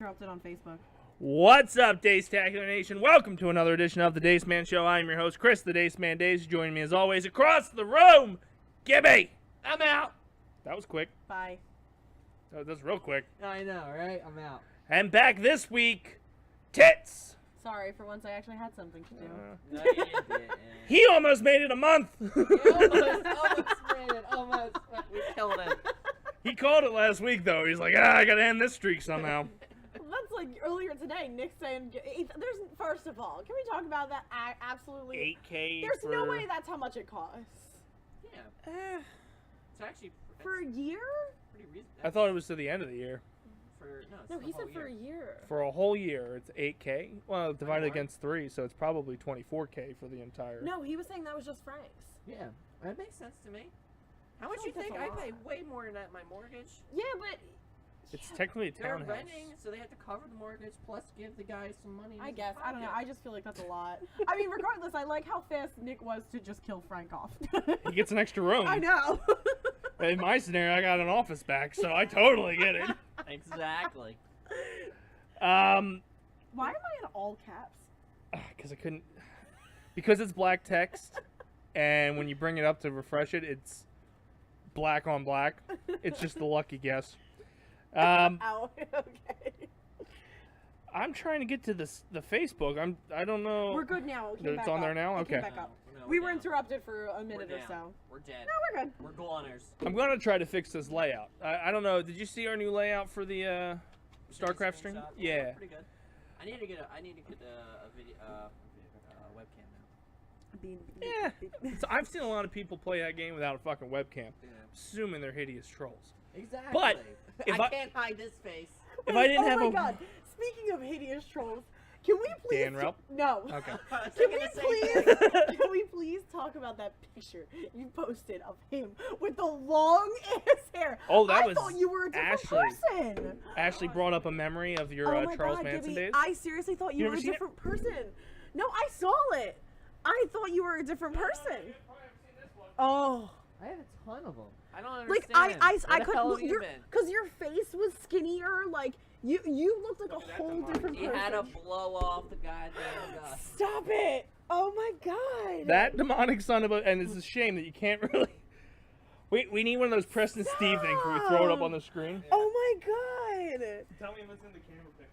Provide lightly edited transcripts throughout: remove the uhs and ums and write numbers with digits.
Interrupted on Facebook. What's up, Dace-tacular Nation? Welcome to another edition of the Dace Man Show. I'm your host, Chris, the Dace Man Dace. Joining me as always across the room, Gibby. I'm out. That was quick. Bye. That's real quick. I know, right? I'm out. And back this week, Tits. Sorry, for once I actually had something to do. No, you didn't. He almost made it a month. Almost. We killed him. He called it last week, though. He's like, I gotta end this streak somehow. That's like earlier today, Nick saying, there's, first of all, can we talk about that? Absolutely. 8K There's no way that's how much it costs. Yeah. It's actually... For a year? Pretty reasonable. I thought it was to the end of the year. No, he said for a year. For a whole year, it's 8K. Well, divided against 3, so it's probably 24K for the entire... No, he was saying that was just Frank's. Yeah, that makes sense to me. How much you think? I pay way more than that my mortgage. Yeah, but... It's technically a townhouse. They're renting, so they have to cover the mortgage, plus give the guy some money. I guess. I don't know. I just feel like that's a lot. I mean, regardless, I like how fast Nick was to just kill Frank off. He gets an extra room. I know. In my scenario, I got an office back, so I totally get it. Exactly. Why am I in all caps? Because I couldn't... Because it's black text, and when you bring it up to refresh it, it's black on black. It's just a lucky guess. Ow. Okay. I'm trying to get to the Facebook. I don't know. We're good now. It's on there now? Okay. Back up. We were interrupted for a minute or so. We're dead. No, we're good. We're goners. I'm going to try to fix this layout. I don't know. Did you see our new layout for the StarCraft stream? Yeah. Pretty good. I need to get a video webcam now. Yeah. I've seen a lot of people play that game without a fucking webcam, assuming they're hideous trolls. Exactly. But if I can't hide this face. If I didn't have oh my god! Speaking of hideous trolls, can we please? Dan Ralph? No. Okay. Can we please talk about that picture you posted of him with the long ass hair? Oh, that I was thought you were a different person. Ashley brought up a memory of your Charles Manson Gibby, days. I seriously thought you were a different person. No, I saw it. I thought you were a different person. Oh. I have a ton of them. I don't understand. Like I couldn't, because your face was skinnier. Like you looked like a whole different person. He had to blow off the goddamn dust. Stop it! Oh my god. That demonic son of a, and it's a shame that you can't really. We need one of those Preston Steve things where we throw it up on the screen. Oh my god. Tell me what's in the camera pic.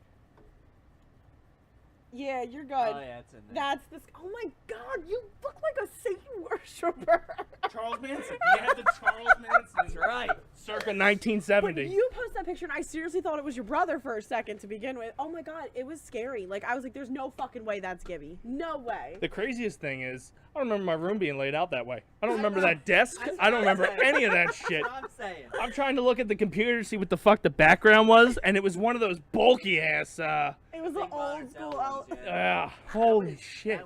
Yeah, you're good. Oh yeah, it's in there. That's this. Oh my god, you look like a Satan worshiper. Charles Manson. You had the Charles Manson. That's right. Circa 1970. But you posted that picture and I seriously thought it was your brother for a second to begin with. Oh my god, it was scary. Like, I was like, there's no fucking way that's Gibby. No way. The craziest thing is, I don't remember my room being laid out that way. I don't remember that desk. I don't remember any of that shit. That's what I'm saying. I'm trying to look at the computer to see what the fuck the background was, and it was one of those bulky ass, It was an old school. holy shit.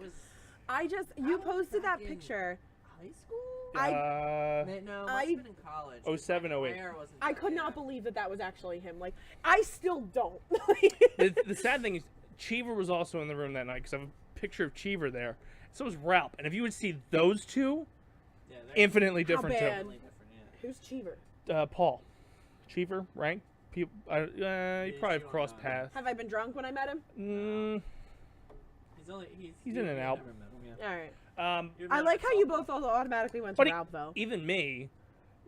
You posted that picture. High school? No, it must have been in college. 07, 08. I could not believe that was actually him. Like, I still don't. The sad thing is, Cheever was also in the room that night, because I have a picture of Cheever there. So was Ralph. And if you would see those two, infinitely different How bad? too. Who's Cheever? Paul. Cheever, right? You probably have crossed paths. Have I been drunk when I met him? He's in and out. All right. I like how you both automatically went to Ralph, though. Even me,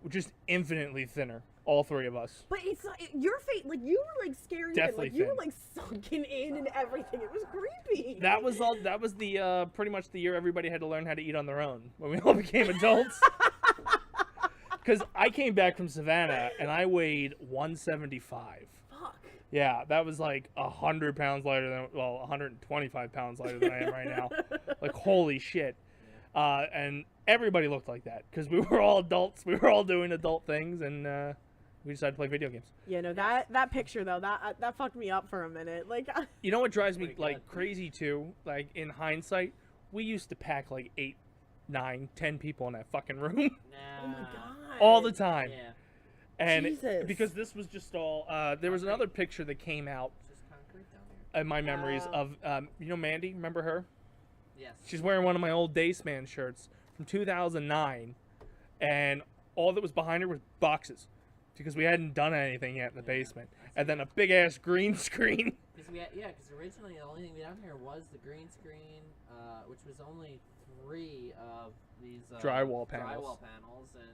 just infinitely thinner. All three of us. But it's like, your face, like, you were like scary. Definitely you were like sunken in and everything. It was creepy. That was the pretty much the year everybody had to learn how to eat on their own when we all became adults. Because I came back from Savannah and I weighed 175. Fuck. Yeah, that was like 100 pounds lighter than, well, 125 pounds lighter than I am right now. Like, holy shit. And everybody looked like that because we were all adults. We were all doing adult things, and we decided to play video games. Yeah, no, that picture though, that fucked me up for a minute. Like, you know what drives me like crazy too? Like, in hindsight, we used to pack like 8, 9, 10 people in that fucking room. oh my god, all the time. Yeah. And Jesus. because this was just all, there was another picture that came out in my memories of, you know, Mandy. Remember her? Yes. She's wearing one of my old Dace Man shirts from 2009, and all that was behind her was boxes, because we hadn't done anything yet in the basement, and then a big ass green screen. Because originally the only thing we had down here was the green screen, which was only 3 of these drywall panels, and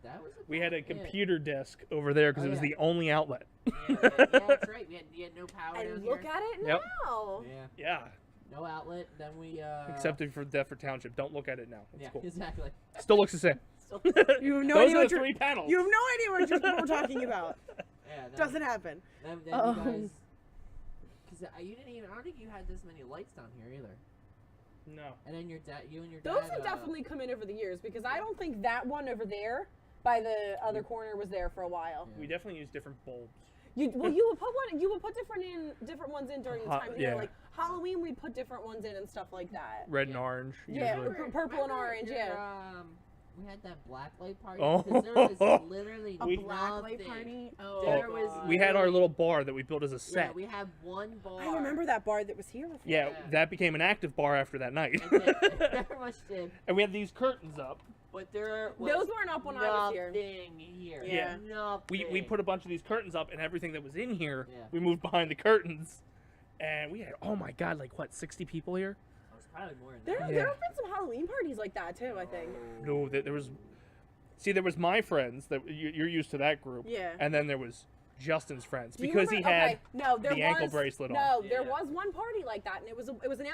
that was. We had a computer desk over there because it was the only outlet. Yeah, that's right. We had no power down and here. look at it Yep. now. Yeah. No outlet. Then we. Except for Deptford Township. Don't look at it now. It's cool. Exactly. Still looks the same. You have no Those idea are what the 3 panels. You have no idea what we're talking about. Yeah. Doesn't happen. Then you guys. Because you didn't even. I don't think you had this many lights down here either. No. And then you and your dad. Those have definitely come in over the years because I don't think that one over there by the other corner was there for a while. We definitely use different bulbs. You would put different ones in during the time. You know, like Halloween, we'd put different ones in and stuff like that. Red and orange. Yeah, usually. purple and orange. We had that black light party. Oh. Because there was literally a black light nothing. party. There was. We had our little bar that we built as a set. Yeah, we had one bar. I remember that bar that was here before. Yeah, that became an active bar after that night. It very much did. And we had these curtains up. But there was those weren't up when I was here. Nothing here. Yeah. Nothing. We put a bunch of these curtains up, and everything that was in here, Yeah. we moved behind the curtains. And we had, oh my god, like what, 60 people here? It was probably more than There that. have been some Halloween parties like that too, I think. No, there was. See, there was my friends that you're used to that group. Yeah. And then there was Justin's friends Do you because he remember- had okay, no, there the ankle was- bracelet on. No, there Yeah. was one party like that, and it was an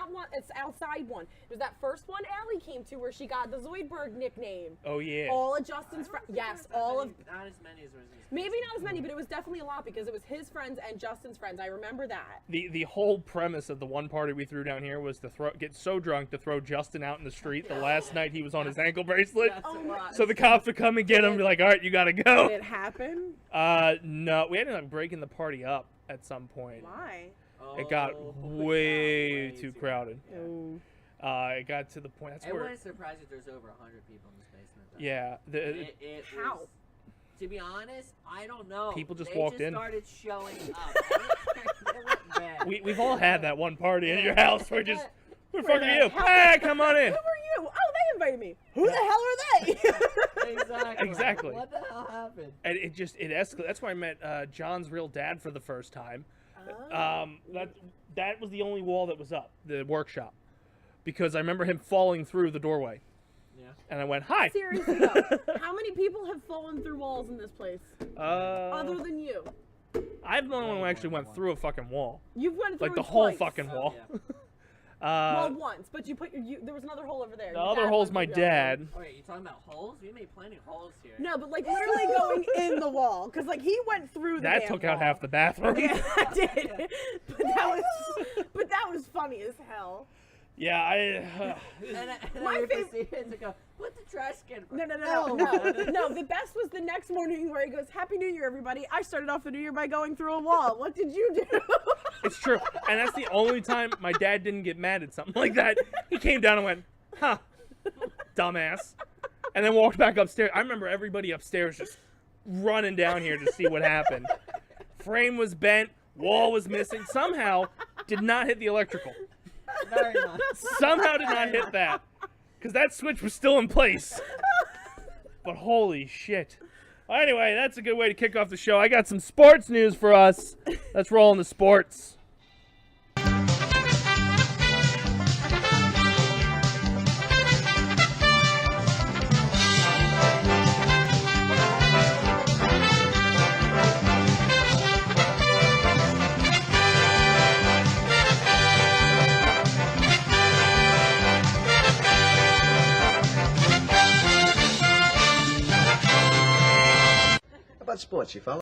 outside one. It was that first one Allie came to where she got the Zoidberg nickname. Oh yeah. All of Justin's friends. Yes, all of. Not as many as was. Maybe not as many, but it was definitely a lot because it was his friends and Justin's friends. I remember that. The whole premise of the one party we threw down here was to get so drunk to throw Justin out in the street the last night he was on his ankle bracelet. So the cops would come and get him and be like, all right, you gotta go. Did it happen? No, we ended up breaking the party up at some point. Why? It got way too crowded. Oh. It got to the point. That's I where. wouldn't surprise if there's over 100 people in this basement. Though. Yeah. It How? was, to be honest, I don't know. People just they walked in. Started showing up. It went bad. We've all had that one party at your house where just, who the fuck are the you? hell- Hey, come on in. Who are you? Oh, they invited me. Who the hell are they? Exactly. What the hell happened? And it escalated. That's where I met John's real dad for the first time. Oh. That was the only wall that was up, the workshop, because I remember him falling through the doorway. Yeah. And I went, hi. Seriously though, how many people have fallen through walls in this place? Other than you. I'm the only one who actually went through a fucking wall. You've went through Like the it whole twice. fucking wall. Well, once, but you put there was another hole over there. The Your other dad hole's went my through the other dad. one. Oh, wait, you talking about holes? We made plenty of holes here. No, but like literally going in the wall, because like he went through the That damn took out wall. half the bathroom. Yeah, I did. But that was funny as hell. Yeah, And My I fav- see him to go, put the trash can. No. The best was the next morning where he goes, "Happy New Year, everybody! I started off the new year by going through a wall. What did you do?" it's true. And that's the only time my dad didn't get mad at something like that. He came down and went, huh, dumbass. And then walked back upstairs. I remember everybody upstairs just running down here to see what happened. Frame was bent, wall was missing. Somehow did not hit the electrical. Very nice. Somehow did not hit that. Because that switch was still in place. But holy shit. Well, anyway, that's a good way to kick off the show. I got some sports news for us. Let's roll into sports. How about sports, you fella?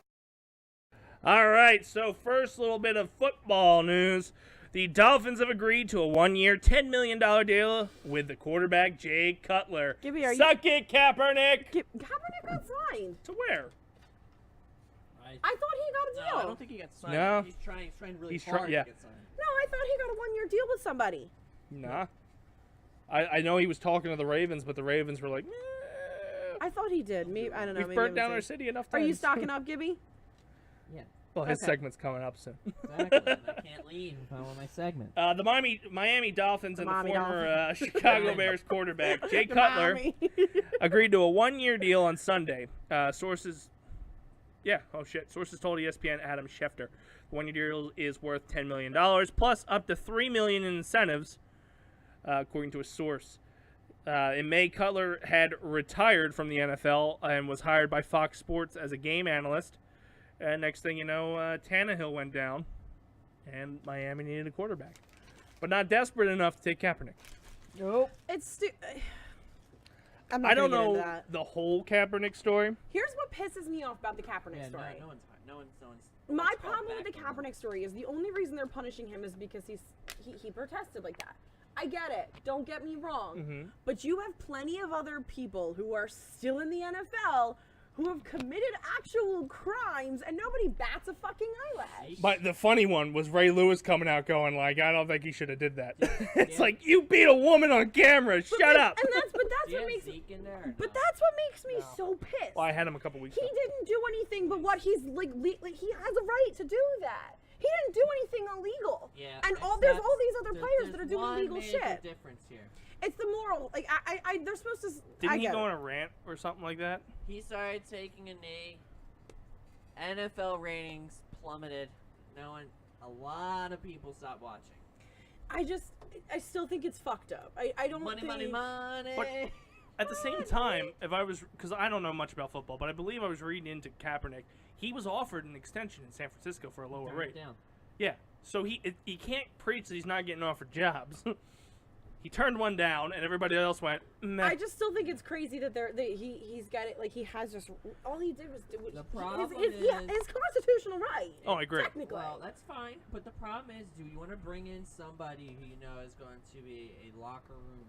All right, so first little bit of football news. The Dolphins have agreed to a 1-year, $10 million deal with the quarterback, Jay Cutler. Gibby, are Suck it, Kaepernick! Kaepernick got signed. To where? I thought he got a deal. No, I don't think he got signed. No. He's trying really He's hard yeah. to get signed. No, I thought he got a 1-year deal with somebody. Nah. I know he was talking to the Ravens, but the Ravens were like, I thought he did. Maybe I don't know. we've maybe burnt I'm down our mistaken. city enough Are times. you stocking up, Gibby? Yeah, Well, his Okay. segment's coming up soon. exactly. And I can't leave if I want my segment. The Miami Dolphins The and the Miami former Chicago Bears quarterback, Jay The Cutler, Miami. agreed to a 1-year deal on Sunday. Sources told ESPN Adam Schefter. The 1-year deal is worth $10 million, plus up to $3 million in incentives, according to a source. In May, Cutler had retired from the NFL and was hired by Fox Sports as a game analyst. And next thing you know, Tannehill went down, and Miami needed a quarterback. But not desperate enough to take Kaepernick. Nope. I'm not I don't gonna get know into that. the whole Kaepernick story. Here's what pisses me off about the Kaepernick Yeah, story. no one's. My called problem with back the from him. Kaepernick story is the only reason they're punishing him is because he protested like that. I get it. Don't get me wrong. Mm-hmm. But you have plenty of other people who are still in the NFL who have committed actual crimes and nobody bats a fucking eyelash. But the funny one was Ray Lewis coming out going like, I don't think he should have did that. It's Yeah. like, you beat a woman on camera. Shut up. And that's Do you what have makes Zeke in there? or but no? that's what makes me No. so pissed. Well, I had him a couple weeks He ago. didn't do anything but what he's like he has a right to do that. He didn't do anything illegal. Yeah. And it's- there's that's- all these other there's- players that there's are doing one illegal major shit. difference here. It's the moral. Like I they're supposed to. Didn't I he get go it. on a rant or something like that? He started taking a knee. NFL ratings plummeted. A lot of people stopped watching. I still think it's fucked up. I don't Money, think. money. But at the same time, because I don't know much about football, but I believe I was reading into Kaepernick. He was offered an extension in San Francisco for a lower Turned rate. it down. Yeah, so he can't preach that he's not getting offered jobs. He turned one down, and everybody else went, meh. I just still think it's crazy that he's got it. Like he has just all he did was do The problem his constitutional right. Oh, I agree. Technically. Well, that's fine. But the problem is, do you want to bring in somebody who you know is going to be a locker room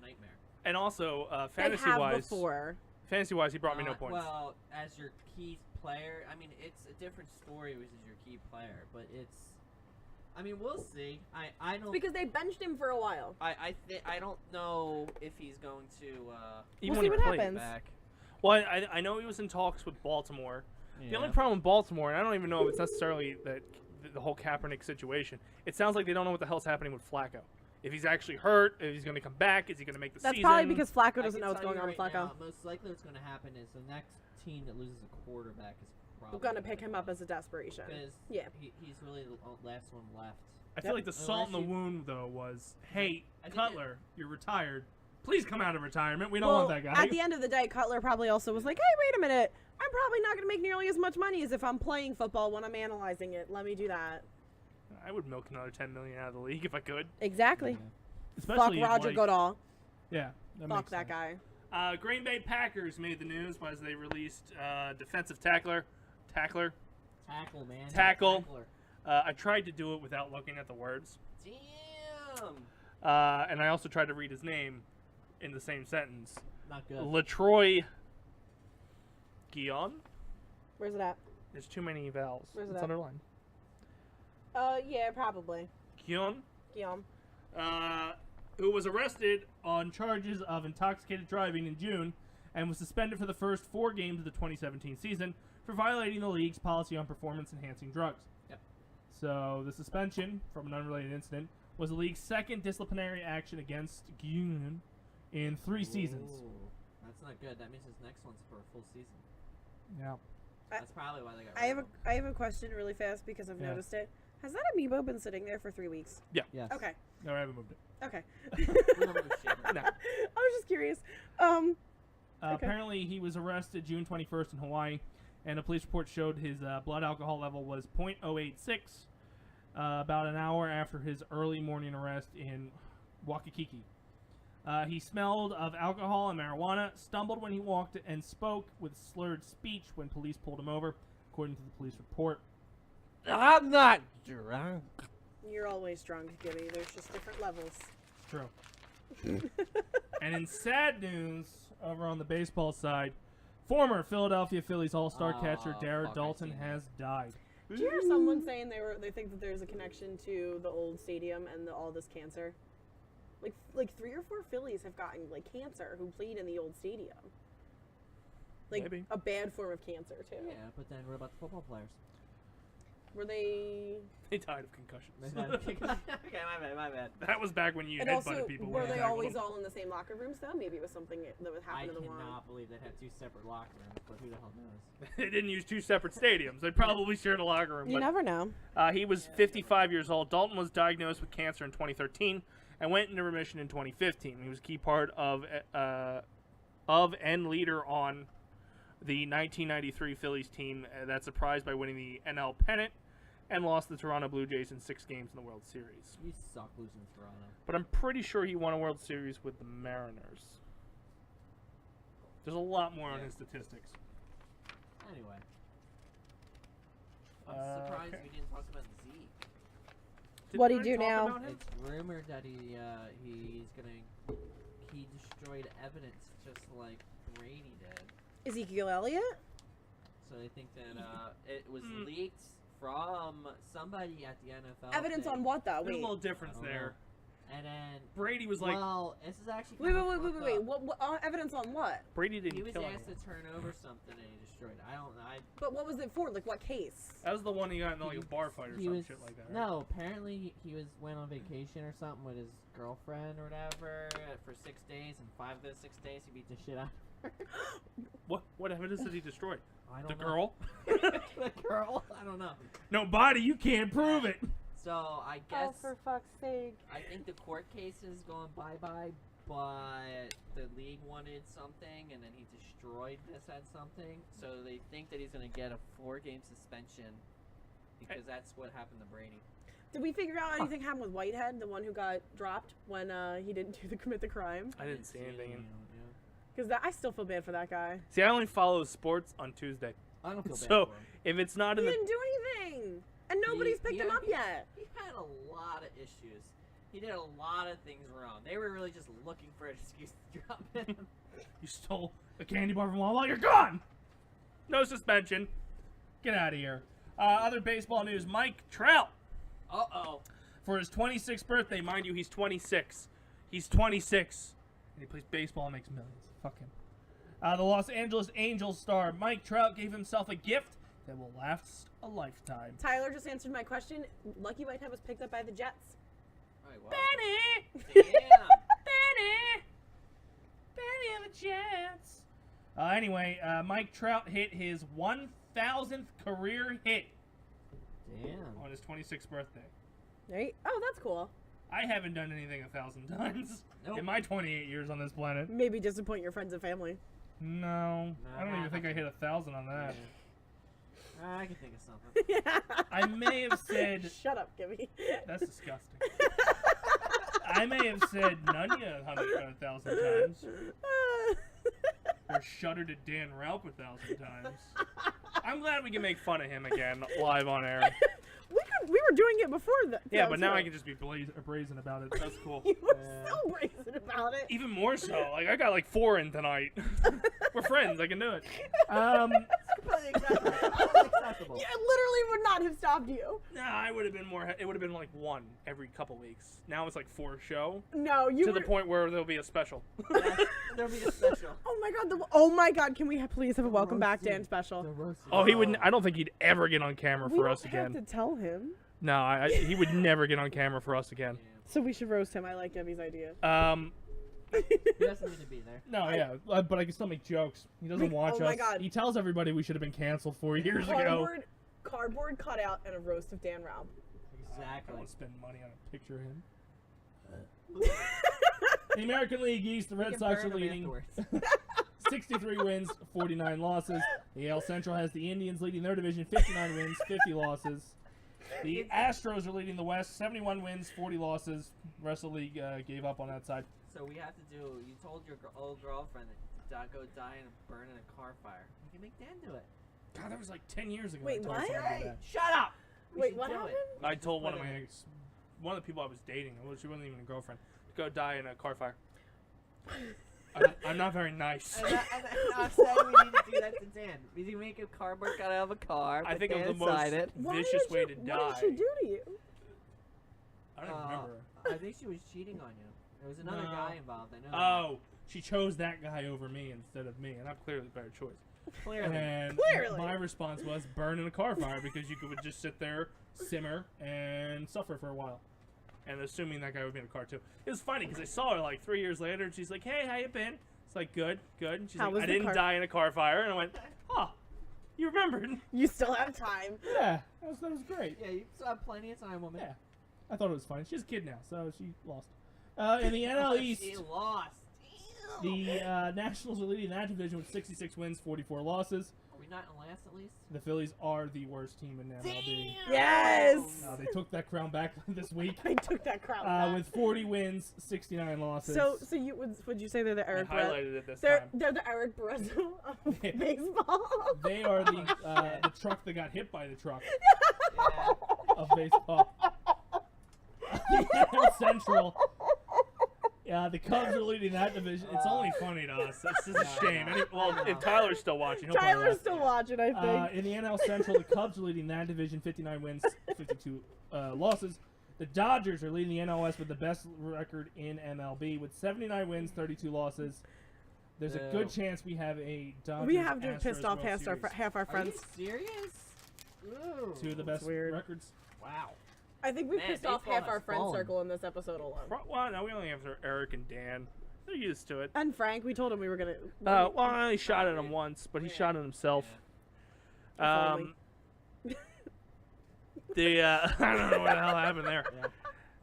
nightmare? And also, They have fantasy-wise, before. he brought me no points. Well, as your key player, I mean, it's a different story with your key player, but it's. I mean, we'll see. I don't. Because they benched him for a while. I don't know if he's going to. Even We'll when see he what played. happens. Back. Well, I know he was in talks with Baltimore. Yeah. The only problem with Baltimore, and I don't even know if it's necessarily the whole Kaepernick situation, it sounds like they don't know what the hell's happening with Flacco. If he's actually hurt, if he's going to come back, is he going to make the That's season? probably because Flacco I doesn't can know what's tell going you on with right Flacco. now, most likely what's going to happen is the next team that loses a quarterback is probably We're gonna pick him up as a desperation. because Yeah. he's really the last one left. I feel like the salt in the Unless you- wound, though, was, hey, I think Cutler, you're retired. Please come out of retirement. We don't Well, want that guy. at the end of the day, Cutler probably also was like, hey, wait a minute. I'm probably not going to make nearly as much money as if I'm playing football when I'm analyzing it. Let me do that. I would milk another $10 million out of the league if I could. Exactly. Fuck Especially if, Roger like, Goodall. Yeah. Fuck makes that sense. guy. Green Bay Packers made the news as they released defensive tackler. Tackle, man. Tackle. Tackler. I tried to do it without looking at the words. Damn. And I also tried to read his name in the same sentence. Not good. Latroy Guion? Where's it at? There's too many vowels. Where's it It's at? underlined. Yeah, probably. Guion, Guillaume. who was arrested on charges of intoxicated driving in June and was suspended for the first 4 games of the 2017 season for violating the league's policy on performance-enhancing drugs. Yep. So the suspension from an unrelated incident was the league's second disciplinary action against Guion in 3 seasons. Ooh, that's not good. That means his next one's for a full season. Yeah. That's probably why they got. I have a question really fast because I've Yeah. noticed it. Has that amiibo been sitting there for 3 weeks? Yes. Okay. No, I haven't moved it. Okay. We don't move shit. No. I was just curious. Okay. Apparently, he was arrested June 21st in Hawaii, and a police report showed his blood alcohol level was .086 about an hour after his early morning arrest in Waikiki. He smelled of alcohol and marijuana, stumbled when he walked, and spoke with slurred speech when police pulled him over, according to the police report. I'm not drunk. You're always drunk, Gibby. There's just different levels. True. And in sad news, over on the baseball side, former Philadelphia Phillies All-Star catcher Dara fuck, I Dalton seen has died. Did you hear someone saying they think that there's a connection to the old stadium and all this cancer? Like 3 or 4 Phillies have gotten like cancer who played in the old stadium. Like Maybe. a bad form of cancer too. Yeah, but then what about the football players? Were they? They died of concussions. Okay, my bad. That was back when you And headbutted also, people. were when you they tackled always them. all in the same locker rooms though? Maybe it was something that would I happen to the one. cannot believe they'd have 2 separate locker rooms, but who the hell knows? They didn't use 2 separate stadiums. They probably shared a locker room. You but, never know. he was 55 years old. Dalton was diagnosed with cancer in 2013 and went into remission in 2015. He was a key part of and leader on the 1993 Phillies team that surprised by winning the NL pennant and lost the Toronto Blue Jays in 6 games in the World Series. You suck losing to Toronto. But I'm pretty sure he won a World Series with the Mariners. There's a lot more on his statistics. Anyway. I'm surprised okay. we didn't talk about Zeke. What'd he Didn't I do talk now? about him? It's rumored that he destroyed evidence just like Brady did. Ezekiel Elliott? So they think that it was leaked from somebody at the NFL. Evidence thing. on what though? There's a Wait. little difference I don't there. know. And then Brady was like, well, this is actually Wait. kinda fucked up. What evidence on what? Brady didn't He was kill asked anyone. to turn over something and he destroyed it. But what was it for? Like what case? That was the one he got in like a bar fight or He some was, shit like that. Right? No, apparently he went on vacation or something with his girlfriend or whatever for 6 days, and 5 of those 6 days he beat the shit out of her. What evidence did he destroy? I The don't know. girl? The girl? I don't know. No body, you can't prove it. So I guess fuck's sake. I think the court case is going bye-bye, but the league wanted something, and then he destroyed this at something. So they think that he's going to get a 4-game suspension because that's what happened to Brady. Did we figure out anything happened with Whitehead, the one who got dropped when he didn't commit the crime? I didn't see anything. Because I still feel bad for that guy. See, I only follow sports on Tuesday. I don't feel bad So for him. if it's not He in the didn't do anything, and nobody's picked him up yet. He had a lot of issues. He did a lot of things wrong. They were really just looking for an excuse to drop him. you stole a candy bar from Wawa, you're gone. No suspension. Get out of here. Other baseball news: Mike Trout. Uh-oh. For his 26th birthday, mind you, he's 26. He's 26, and he plays baseball and makes millions. Fuck him. The Los Angeles Angels star Mike Trout gave himself a gift that will last a lifetime. Tyler just answered my question. Lucky Whitehead was picked up by the Jets. Alright, well. Benny! Damn. Benny and the Jets. Anyway, Mike Trout hit his 1,000th career hit Damn. on his 26th birthday. Right? Oh, that's cool. I haven't done anything 1,000 times Nope. in my 28 years on this planet. Maybe disappoint your friends and family. No, I don't even think I hit 1,000 on that. I can think of something. Yeah. I may have said... Shut up, Gibby. That's disgusting. I may have said Nunya 1,000 times. Or shuddered at Dan Ralph 1,000 times. I'm glad we can make fun of him again live on air. We were doing it before that. Yeah, but now I can just be brazen about it. That's cool. You were so brazen about it. Even more so. Like, I got like 4 in tonight. We're friends. I can do it. Completely acceptable. Unacceptable. Yeah, it literally would not have stopped you. Nah, I would have been more. It would have been like 1 every couple weeks. Now it's like 4 a show. No, you To were... the point where there'll be a special. There'll be a special. Oh my god, can we please have a welcome back Dan The special? roasted. Oh, he wouldn't. I don't think he'd ever get on camera We for don't us have again. to tell him. No, he would never get on camera for us again. So we should roast him. I like Debbie's idea. He doesn't need to be there. No, yeah, but I can still make jokes. He doesn't watch us. Oh my God. He tells everybody we should have been canceled 4 years ago. Cardboard cutout and a roast of Dan Raub. I Exactly. want to spend money on a picture of him. The American League East, the Red Sox are leading 63 wins, 49 losses. The AL Central has the Indians leading their division, 59 wins, 50 losses. The Astros are leading the West, 71 wins, 40 losses. The rest of the league gave up on that side. So we have to do. You told your old girlfriend that to go die in a burn in a car fire. You can make Dan do it. God, that was like 10 years ago. Wait, I told what? someone to do Hey, that. shut up! What do happened? it. I told one of Put my it- one of the people I was dating, well, she wasn't even a girlfriend, to go die in a car fire. I'm not very nice. And I'm saying we need to do that to Dan. We need to make a cardboard cut out of a car. I put think it Dan was the most inside it. vicious way to die. What did she do to you? I don't even remember. I think she was cheating on you. There was another No. guy involved. I know. Oh, she chose that guy over me instead of me, and I'm clearly the better choice. that. Clearly. And Clearly. my response was burn in a car fire because you could just sit there, simmer, and suffer for a while. And assuming that guy would be in a car too. It was funny because I saw her like 3 years later, and she's like, "Hey, how you been?" It's like, "Good, good." And she's How like, was "I the didn't car- die in a car fire," and I went, "Oh, you remembered?" You still have time. Yeah, that was great. Yeah, you still have plenty of time, woman. Yeah, I thought it was funny. She's a kid now, so she lost. In the NL East, She lost. the Nationals are leading that division with 66 wins, 44 losses. Are we not in last at least? The Phillies are the worst team in MLB. Yes. They took that crown back this week I took that crowd back. with 40 wins, 69 losses. So you would you say they're the I Eric? highlighted it this They're time. the Eric Barrezo of Yeah. baseball. They are the truck that got hit by the truck Yeah. of baseball. The NL Central. The Cubs are leading that division. It's only funny to us. It's just a shame. Well, if Tyler's still watching, he'll probably Tyler's laugh. still watching, I think. In the NL Central, the Cubs are leading that division, 59 wins, 52 losses. The Dodgers are leading the NL West with the best record in MLB with 79 wins, 32 losses. There's a good chance we have a Dodgers. We have to Astros pissed off World Series. half our Are friends. you serious? Ooh. Two of the best weird. records. Wow. I think we Man, pissed off baseball half has our friend fallen. circle in this episode alone. Well, no, we only have Eric and Dan. They're used to it. And Frank, we told him we were gonna. Well, he shot at him once, but he shot at himself. If only. I don't know what the hell happened there.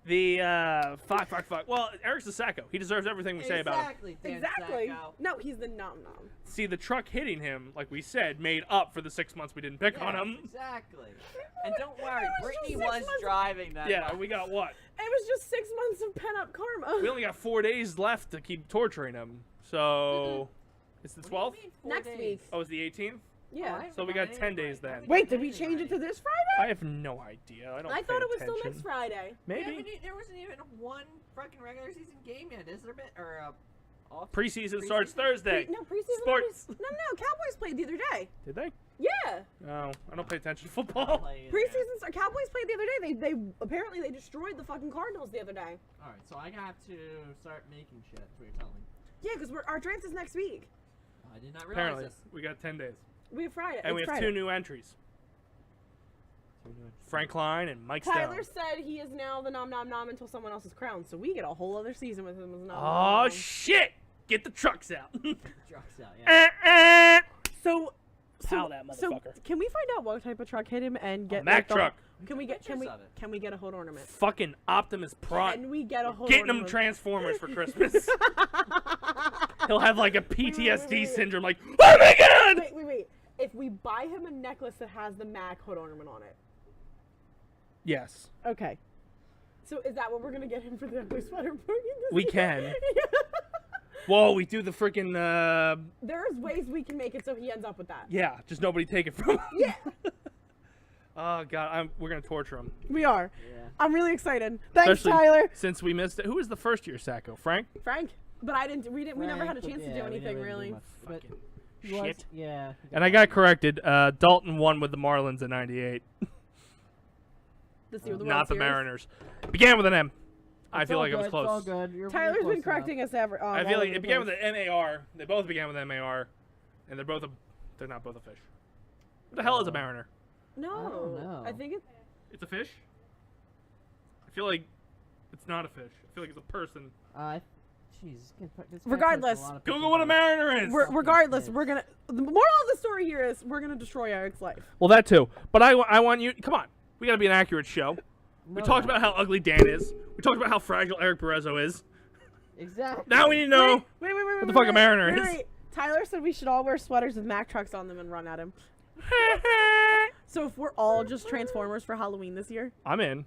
Yeah. Fuck. Well, Eric's a sacco. He deserves everything we say about him. Exactly. Dan Exactly. Sacco. No, he's the nom. See, the truck hitting him, like we said, made up for the 6 months we didn't pick on Yes, him. Exactly. And don't worry, It was just Brittany 6 was months. driving that. Yeah, month. we got what? It was just 6 months of pent up karma. We only got 4 days left to keep torturing him. So, it's the What do you 12th? mean, 4 Next days? week. Oh, it's the 18th? Yeah. I So we haven't got done 10 anything days right. then. Wait, did we change it to this Friday? I have no idea. I don't I pay thought it was still attention. next Friday. Maybe. There wasn't even one fucking regular season game yet, is there? Off Preseason starts Preseason? Thursday. No, preseason. Sports. No, Cowboys played the other day. Did they? Yeah. No, I don't pay attention to I'll football. play it, Preseason. Cowboys played the other day. They apparently they destroyed the fucking Cardinals the other day. All right, so I have to start making shit. That's what you're telling me. Yeah, because our draft is next week. I did not realize Apparently, this. we got 10 days. We have Friday. And we It's have Friday. 2 new entries. Frank Klein and Mike Tyler Stone. said he is now the nom until someone else is crowned. So we get a whole other season with him as nom. Oh, shit! Get the trucks out. Trucks out, yeah. So Pow that So motherfucker. can we find out what type of truck hit him and get Mack like, the- truck. Can we get Pictures of it. can we get a hood ornament? Fucking Optimus Prime. Can we get a hood Getting him ornament? Transformers for Christmas. He'll have like a PTSD wait. syndrome, like, oh my god! Wait. If we buy him a necklace that has the Mac hood ornament on it. Yes. Okay. So is that what we're gonna get him for the ugly sweater party? We can. Whoa, we do the freaking, There's ways we can make it so he ends up with that. yeah, just nobody take it from him. Yeah. Oh god, we're gonna torture him. We are. Yeah. I'm really excited. Thanks, Especially Tyler. Since we missed it. Who was the first year Sacco? Frank? Frank. But we never had a Frank, chance to yeah, do we anything never did really. much, but Fucking he was- shit. yeah. And I got corrected. Dalton won with the Marlins in '98, This year, the World not the Series. Mariners. Began with an M. I It's feel all like it was good, close. It's all good. You're Tyler's close been correcting us ever. I feel like it began with an MAR. They both began with MAR, and they're not both a fish. What the hell is a mariner? No, I don't know. I think it's. It's a fish. I feel like it's not a fish. I feel like it's a person. Jeez. Regardless, Google what a mariner is. Regardless, Fucking we're gonna. The moral of the story here is we're gonna destroy Eric's life. Well, that too. But I want you. Come on. We gotta be an accurate show. We talked about how ugly Dan is. We talked about how fragile Eric Barrezo is. Exactly. Now we need to know. Wait. What the fuck a mariner is. Wait. Tyler said we should all wear sweaters with Mack trucks on them and run at him. So if we're all just Transformers for Halloween this year, I'm in.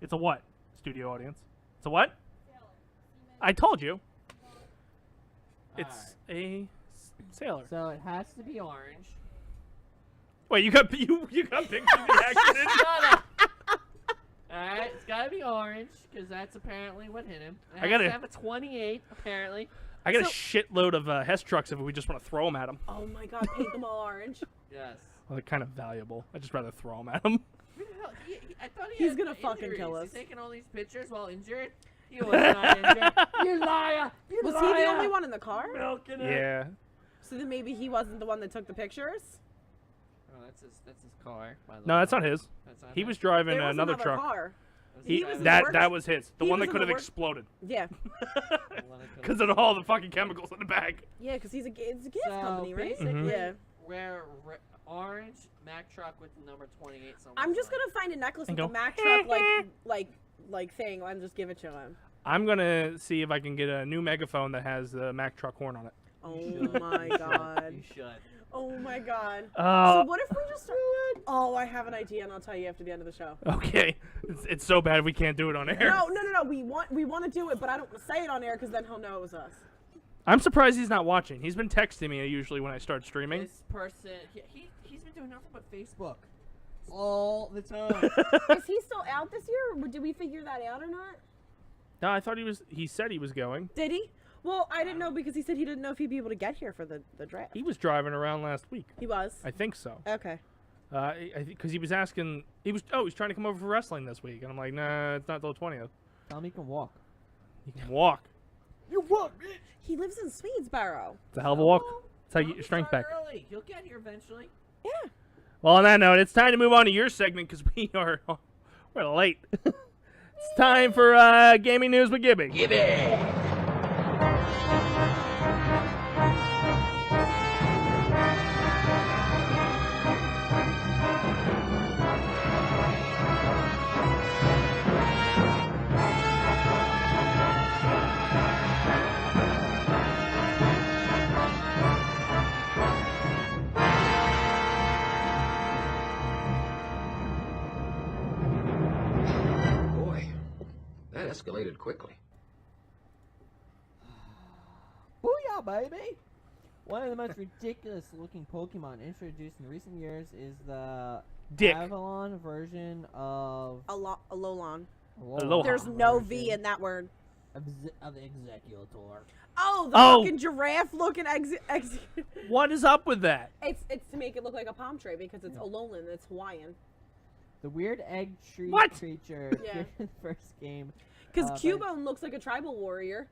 It's a what? Studio audience. It's a what? I told you. It's a sailor. So it has to be orange. Wait, you got pictures of the accident? Shut up. Alright, it's gotta be orange, because that's apparently what hit him. It I has gotta- to have a 28, apparently. I got a shitload of Hess trucks if we just want to throw them at him. Oh my god, paint them all orange. Yes. Well, they're kind of valuable. I'd just rather throw them at him. Who the hell? I thought He's had gonna fucking injuries. kill us. He's taking all these pictures while injured. He was not injured. You liar! You Was liar! he the only one in the car? Milking it. Yeah. So then maybe he wasn't the one that took the pictures? Oh, that's his car. By the No, way. that's not his. That's not He his? was driving There was another another truck. car. Was he he was driving- the worst. That was his. The He one was that in could the have worst- exploded. Yeah. Because of all the fucking chemicals in the bag. Yeah, because it's a gas So company, right? basically, Yeah. wear orange Mack truck with the number 28 somewhere. I'm just gonna find a necklace And with go, a Mack truck like thing and just give it to him. I'm gonna see if I can get a new megaphone that has the Mack truck horn on it. Oh You should. my You should. god. You should. Oh my god. Oh, So what if we just Oh, I have an idea and I'll tell you after the end of the show. okay. It's so bad we can't do it on air. No. We want to do it, but I don't want to say it on air because then he'll know it was us. I'm surprised he's not watching. He's been texting me usually when I start streaming. This person, he's been doing nothing but Facebook all the time. Is he still out this year? Or did we figure that out or not? No, I thought he said he was going. Did he? Well, I didn't know because he said he didn't know if he'd be able to get here for the draft. He was driving around last week. He was. I think so. Okay. Because he was asking, he's trying to come over for wrestling this week, and I'm like, nah, it's not till 20th. Tell him he can walk. He can walk. You walk, bitch. He lives in Swedesboro. It's a hell of a walk. Well, That's how you tell get him your to strength start back. Early. He'll get here eventually. Yeah. Well, on that note, it's time to move on to your segment because we're late. It's time for gaming news with Gibby. Boy, that escalated quickly. Booyah, baby! One of the most ridiculous looking Pokemon introduced in recent years is the Dick. Avalon version of Alolan. Aloha. There's no V version in that word. of Executor. Oh, the Oh. fucking giraffe looking What is up with that? It's to make it look like a palm tree because it's Alolan. It's Hawaiian. The weird egg tree What? creature Yeah. in the first game. Because but- Cubone looks like a tribal warrior.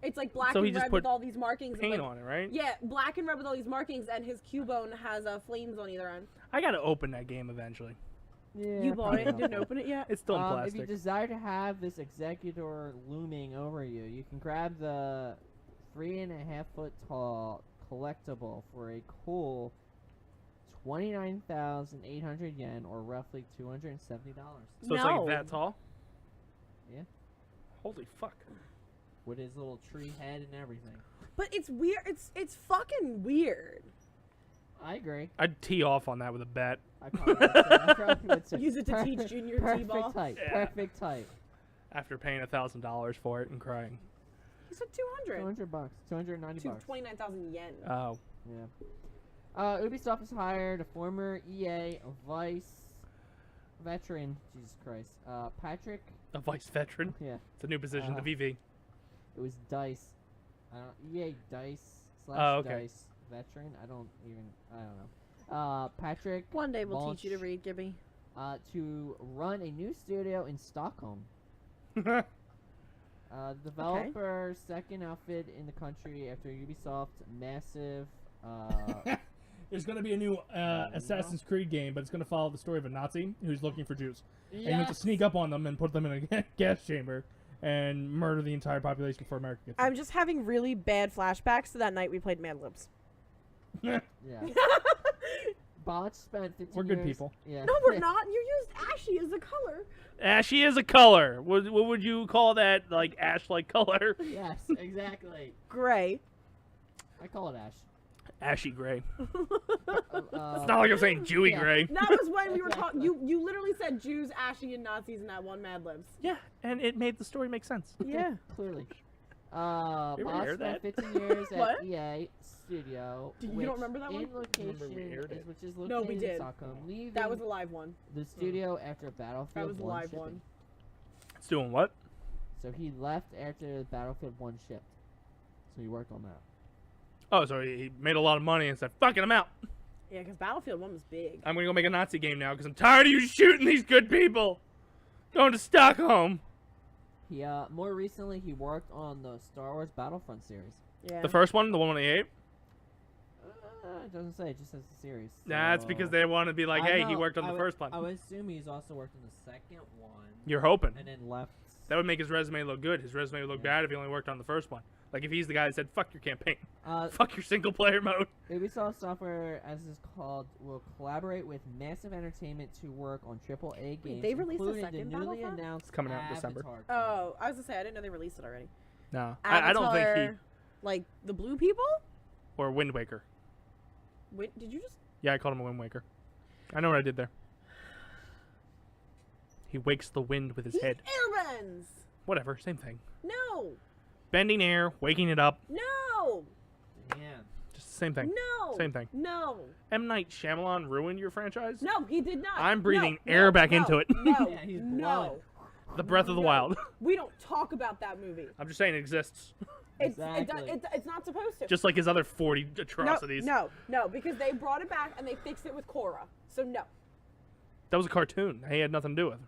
It's like black So he and just red put with all these markings. Paint like, on it, right? Yeah, black and red with all these markings, and his Cubone has flames on either end. I gotta open that game eventually. Yeah, You bought probably it and not. didn't open it yet? It's still in If plastic. you desire to have this Executor looming over you, you can grab the 3.5-foot tall collectible for a cool 29,800 yen, or roughly $270. So it's No. like that tall? Yeah. Holy fuck. With his little tree head and everything. But it's weird. It's fucking weird. I agree. I'd tee off on that with a bat. I probably would say Use it to teach Junior T-ball. Perfect type. Yeah. Perfect type. After paying $1,000 for it and crying. He said 200. $200. $290. 29,000 yen. Oh. Yeah. Ubisoft has hired a former EA vice veteran. Jesus Christ. Patrick. A vice veteran. Yeah. It's a new position, the Uh, VV. It was Dice. EA Dice / Oh, okay. Dice veteran. I don't know. Patrick. One day we'll teach you to Balch, read, Gibby. to run a new studio in Stockholm. Developer second outfit in the country after Ubisoft's massive. There's going to be a new Assassin's Creed game, but it's going to follow the story of a Nazi who's looking for Jews. And you have to sneak up on them and put them in a gas chamber and murder the entire population before America gets I'm just having really bad flashbacks to that night we played Mad Libs. Yeah. Botch spent 15 We're good years- people. Yeah. No, we're not. You used ashy as a color. Ashy is a color. What would you call that? Like ash-like color? Yes, exactly. Gray. I call it ash. Ashy gray. It's It's not like I'm saying Jewy yeah. gray. That was when we were talking. Exactly. You literally said Jews, ashy, and Nazis in that one Mad Libs. Yeah, and it made the story make sense. Yeah. Clearly. You ever Boss hear spent that? 15 years at What? EA Studio. You which don't remember that one? in location Remember we aired it. which is located No, we in did. Stockholm, leaving That was a live one. the studio after Battlefield That was a 1 live shipping. one. It's doing what? So he left after Battlefield 1 shipped. So he worked on that. Oh, so he made a lot of money and said, "Fucking him out. Yeah, because Battlefield 1 was big. I'm gonna go make a Nazi game now because I'm tired of you shooting these good people. Going to Stockholm." He more recently he worked on the Star Wars Battlefront series. Yeah. The first one, the one on the 8. It doesn't say, it just says the series. Nah, it's because they want to be like, I "Hey, he know, worked on I the would- first one." I would assume he's also worked on the second one. You're hoping. And then left. That would make his resume look good. His resume would look Yeah. bad if he only worked on the first one. Like if he's the guy that said, "Fuck your campaign, Uh, fuck your single player mode." Ubisoft Software, as it's called, will collaborate with Massive Entertainment to work on AAA games, they released a including second the newly Battlefront? announced It's coming out in December. Avatar game. Oh, I was gonna say I didn't know they released it already. No, I don't think he Avatar, like the blue people. or Wind Waker. Wait, did you just? Yeah, I called him a Wind Waker. I know what I did there. He wakes the wind with his He head. airbends. Whatever, same thing. No, Bending air, waking it up, no, Yeah. just the same thing. no. Same thing. No, M. Night Shyamalan ruined your franchise? no, he did not. I'm breathing No, air no, back no, into it. No, Yeah, he's no. The Breath of the No. Wild. We don't talk about that movie. I'm just saying it exists. Exactly. It's not supposed to. Just like his other 40 atrocities. No, because they brought it back and they fixed it with Korra. So no. That was a cartoon. He had nothing to do with it.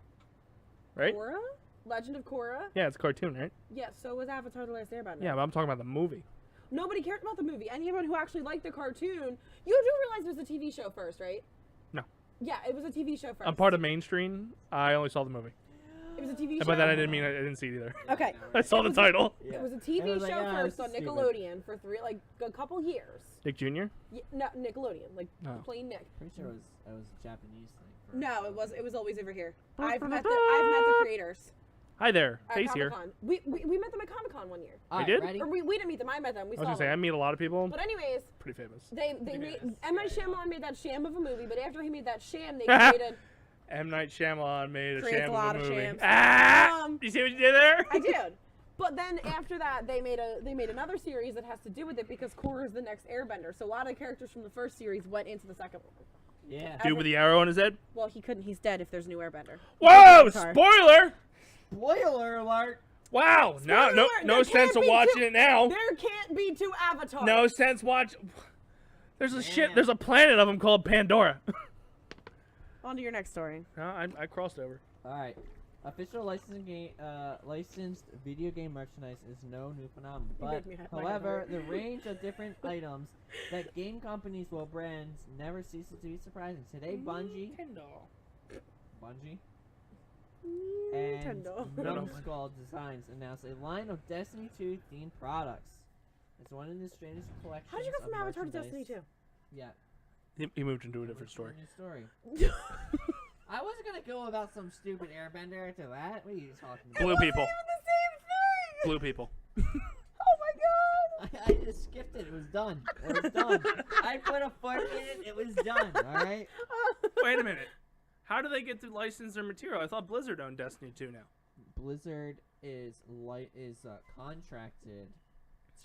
Right? Korra? Legend of Korra? Yeah, it's a cartoon, right? Yeah, so was Avatar The Last Airbender. Yeah, but I'm talking about the movie. Nobody cared about the movie. Anyone who actually liked the cartoon, you do realize it was a TV show first, right? No. Yeah, it was a TV show first. I'm part of mainstream. I only saw the movie. It was a TV And show. by that I didn't mean I didn't see it either. Okay. I saw the title. It was a TV It was show like, ah, first this on is stupid. Nickelodeon for a couple years. Nick Jr.? No, Nickelodeon, like Oh. plain Nick. Pretty sure it was a Japanese thing. for- No, it was always over here. I've met the creators. Hi there. At Face here. Comic-Con. We met them at Comic-Con one year. All right, did? Ready? Or we didn't meet them. I met them. We I was saw gonna say I them. meet a lot of people. But anyways, Pretty famous. they Yes. made M. Night Shyamalan made that sham of a movie. But after he made that sham, they created. M. Night Shyamalan made a Creates sham a lot of of a movie. shams. Ah! You see what you did there? I did. But then after that, they made another series that has to do with it because Korra is the next Airbender. So a lot of characters from the first series went into the second one. Yeah. Dude with the arrow on his head. Well, he couldn't. He's dead if there's a new Airbender. Whoa! Avatar. Spoiler! Spoiler alert! Wow! No, Spoiler no, alert, no there sense can't of be watching two- it now. There can't be two Avatars. No sense watch. There's a Damn. There's a planet of them called Pandora. On to your next story. No, I crossed over. All right. Official licensed video game merchandise is no new phenomenon. You But, make me my head however, hurt. the range of different items that game companies will brands never ceases to be surprising. Today, Bungie, and Nintendo. Numbskull Designs announced a line of Destiny 2 themed products. It's one of the strangest collections. How did you go of from Avatar to merchandise. Destiny 2? Yeah. He moved into a different story. New story. I wasn't gonna go about some stupid airbender to that. What are you talking about? Blue people. Even the same thing. Blue people. Oh my god. I just skipped it. It was done. It was done. I put a foot in it. It was done. All right. Wait a minute. How do they get to license their material? I thought Blizzard owned Destiny 2 now. Blizzard is contracted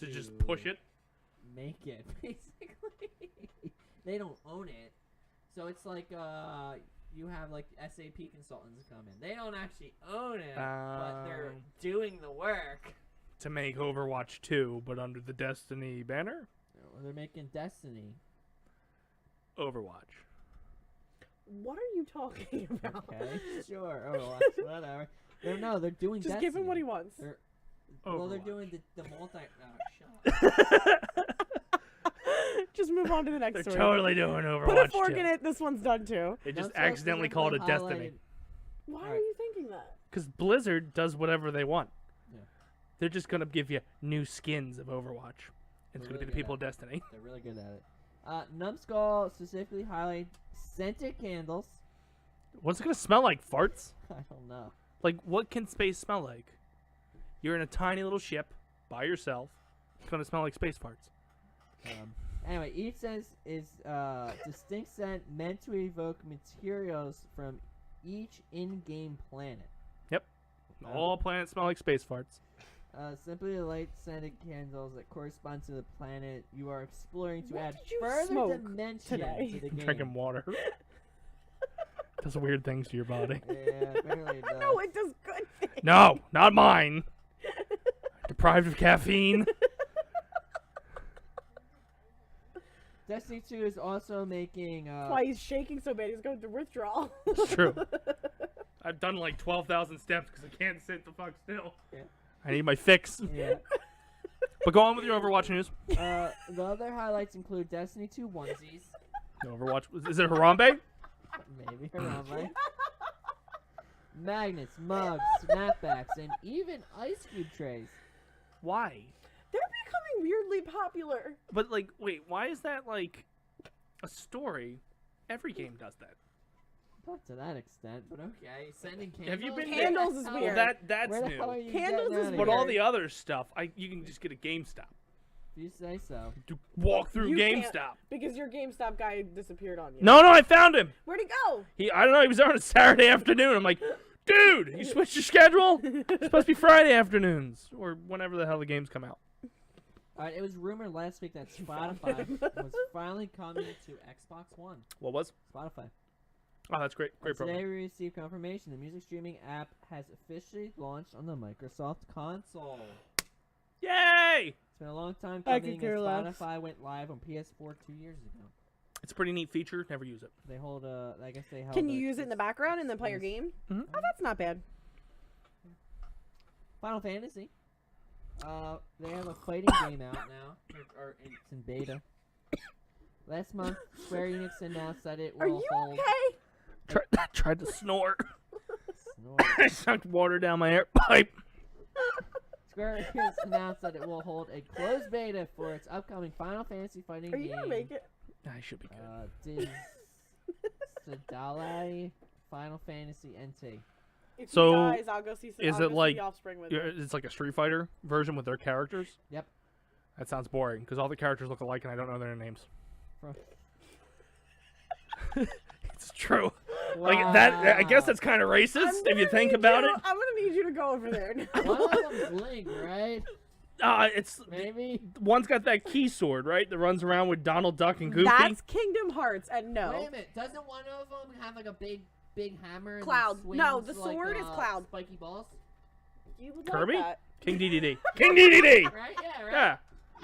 To just push it? make it basically. They don't own it, so it's like you have like SAP consultants come in. They don't actually own it, but they're doing the work. To make Overwatch 2, but under the Destiny banner? They're making Destiny. Overwatch. What are you talking about? Okay, sure. Overwatch, whatever. They're doing Just Destiny. give him what he wants. Well, they're Overwatch. doing the multi. Oh, shut up. Just move on to the next They're story. totally doing Overwatch Put a fork 2. in it. This one's done too. They just Numbskull accidentally specifically called it Destiny. highlighted- Why are Alright. you thinking that? Because Blizzard does whatever they want. Yeah. They're just going to give you new skins of Overwatch. It's going to They're be really the people of good Destiny. They're really good at it. Numbskull specifically highlight scented candles. What's it going to smell like? Farts? I don't know. Like, what can space smell like? You're in a tiny little ship by yourself. It's going to smell like space farts. Anyway, each scent is distinct scent meant to evoke materials from each in-game planet. All planets smell like space farts. Simply light scented candles that correspond to the planet you are exploring to What add did you further smoke dimension today? to the I'm game. drinking water. Does weird things to your body. Yeah, apparently it does. No, it does good things. No, not mine. Deprived of caffeine. Destiny 2 is also making. That's why he's shaking so bad. He's going through withdrawal. It's true. I've done like 12,000 steps because I can't sit the fuck still. Yeah. I need my fix. Yeah. But go on with your Overwatch news. The other highlights include Destiny 2 onesies. Overwatch. Is it Harambe? Maybe Harambe. Magnets, mugs, snapbacks, and even ice cube trays. Why? They're becoming weirdly popular. But like, wait, why is that like a story? Every game does that. Not to that extent, but okay. Sending candles. Have you been to- Candles is How- weird. Well, that's Where the new. hell are you Candles getting is out of But all here? the other stuff, you can just get a GameStop. You say so. To walk through You can't, GameStop. because your GameStop guy disappeared on you. No, I found him. Where'd he go? I don't know. He was there on a Saturday afternoon. I'm like, dude, you switched your schedule? It's supposed to be Friday afternoons or whenever the hell the games come out. Alright, it was rumored last week that Spotify was finally coming to Xbox One. What was? Spotify. Oh, that's great. Great Today program. we received confirmation the music streaming app has officially launched on the Microsoft console. Yay! It's been a long time I coming could care as less. Spotify went live on PS4 2 years ago. It's a pretty neat feature. Never use it. They hold I guess they held Can you a- use it in the background and then play your game? Mhm. Oh, that's not bad. Final Fantasy. They have a fighting game out now, or it's in beta. Last month, Square Enix announced that it will Are you hold. okay? Tried to snort. Snore. I sucked water down my air pipe. Square Enix announced that it will hold a closed beta for its upcoming Final Fantasy fighting Are you game. gonna make it? I should be good. Sadalai Final Fantasy NT. If So, he dies, I'll go see. is I'll it go see like- the Offspring with Yeah, him. it's like a Street Fighter version with their characters. Yep. That sounds boring because all the characters look alike and I don't know their names. From- It's true. Like that. I guess Wow. that's kind of racist I'm if gonna you think need about you- it. I'm gonna need you to go over there now. One of them's Link, right? It's Maybe. one's got that key sword, right? That runs around with Donald Duck and Goofy. That's Kingdom Hearts, and no. Wait a minute. Doesn't one of them have like a big hammer? And Cloud. Swings No, the like, sword is Cloud. Spiky balls. You would Kirby? like that. King DDD. King DDD. Right? Yeah. Right. Yeah,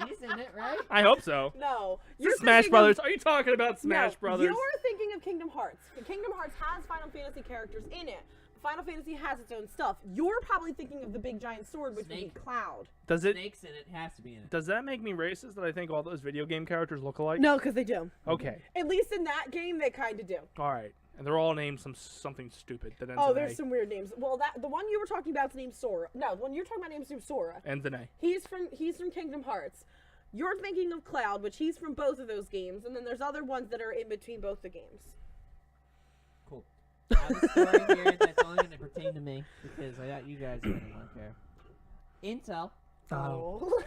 He's in it, right? I hope so. No. Is this Smash thinking Brothers. of- Are you talking about Smash no, Brothers? You're thinking of Kingdom Hearts. Kingdom Hearts has Final Fantasy characters in it. Final Fantasy has its own stuff. You're probably thinking of the big giant sword, which Snake. would be Cloud. Does it? Snakes in it. Has to be in it. Does that make me racist that I think all those video game characters look alike? No, because they do. Okay. At least in that game, they kind of do. All right. And they're all named something stupid that ends Oh, in there's A. some weird names. Well, the one you were talking about is named Sora. No, the one you're talking about named Sora. Ends in A. He's from Kingdom Hearts. You're thinking of Cloud, which he's from both of those games, and then there's other ones that are in between both the games. Cool. I have a story here that's only going to pertain to me because I got you guys and I don't care. Intel Oh.